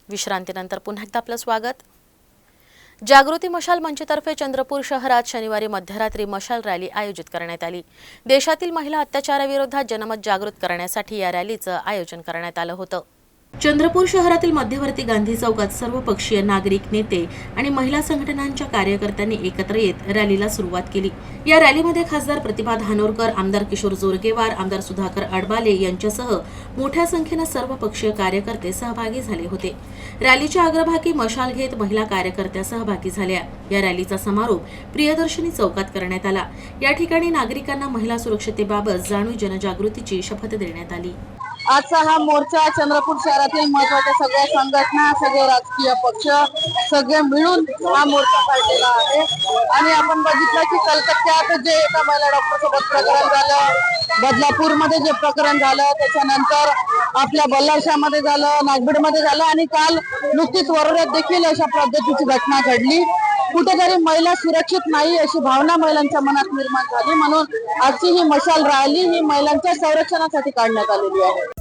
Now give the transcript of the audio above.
विश्रांतीनंतर पुन्हा एकदा आपलं स्वागत। जागृती मशाल मंचतर्फे चंद्रपूर शहरात शनिवारी मध्यरात्री मशाल रॅली आयोजित करण्यात आली। देशातील महिला अत्याचाराविरोधात जनमत जागृत करण्यासाठी या रॅलीचं आयोजन करण्यात आलं होतं। चंद्रपूर शहरातील मध्यवर्ती गांधी चौकात सर्वपक्षीय नागरिक नेते आणि महिला संघटनांच्या कार्यकर्त्यांनी एकत्र येत रॅलीला सुरुवात केली। या रॅलीमध्ये खासदार प्रतिभा धानोरकर, आमदार किशोर जोरगेवार, आमदार सुधाकर अडबाले यांच्यासह मोठ्या संख्येने सर्वपक्षीय कार्यकर्ते सहभागी झाले होते। रॅलीच्या अग्रभागी मशाल घेत महिला कार्यकर्त्या सहभागी झाल्या। या रॅलीचा समारोप प्रियदर्शनी चौकात करण्यात आला। या ठिकाणी नागरिकांना महिला सुरक्षतेबाबत जाणीव जनजागृतीची शपथ देण्यात आली। आजचा हा मोर्चा चंद्रपूर शहरातील महत्त्वाच्या सगळ्या संघटना, सगळे राजकीय पक्ष सगळे मिळून हा मोर्चा काढलेला आहे। आणि आपण बघितलं की कलकत्त्यात जे एका महिला डॉक्टरसोबत प्रकरण झालं, बदलापूरमध्ये जे प्रकरण झालं, त्याच्यानंतर आपल्या बल्लारशामध्ये झालं, नागबीडमध्ये झालं आणि काल नुकतीच वरोऱ्यात देखील अशा पद्धतीची घटना घडली। कुठेतरी महिला सुरक्षित नाही अशी भावना महिलांच्या मनात निर्माण झाली, म्हणून आजची ही मशाल रॅली ही महिलांच्या संरक्षणासाठी काढण्यात आलेली आहे।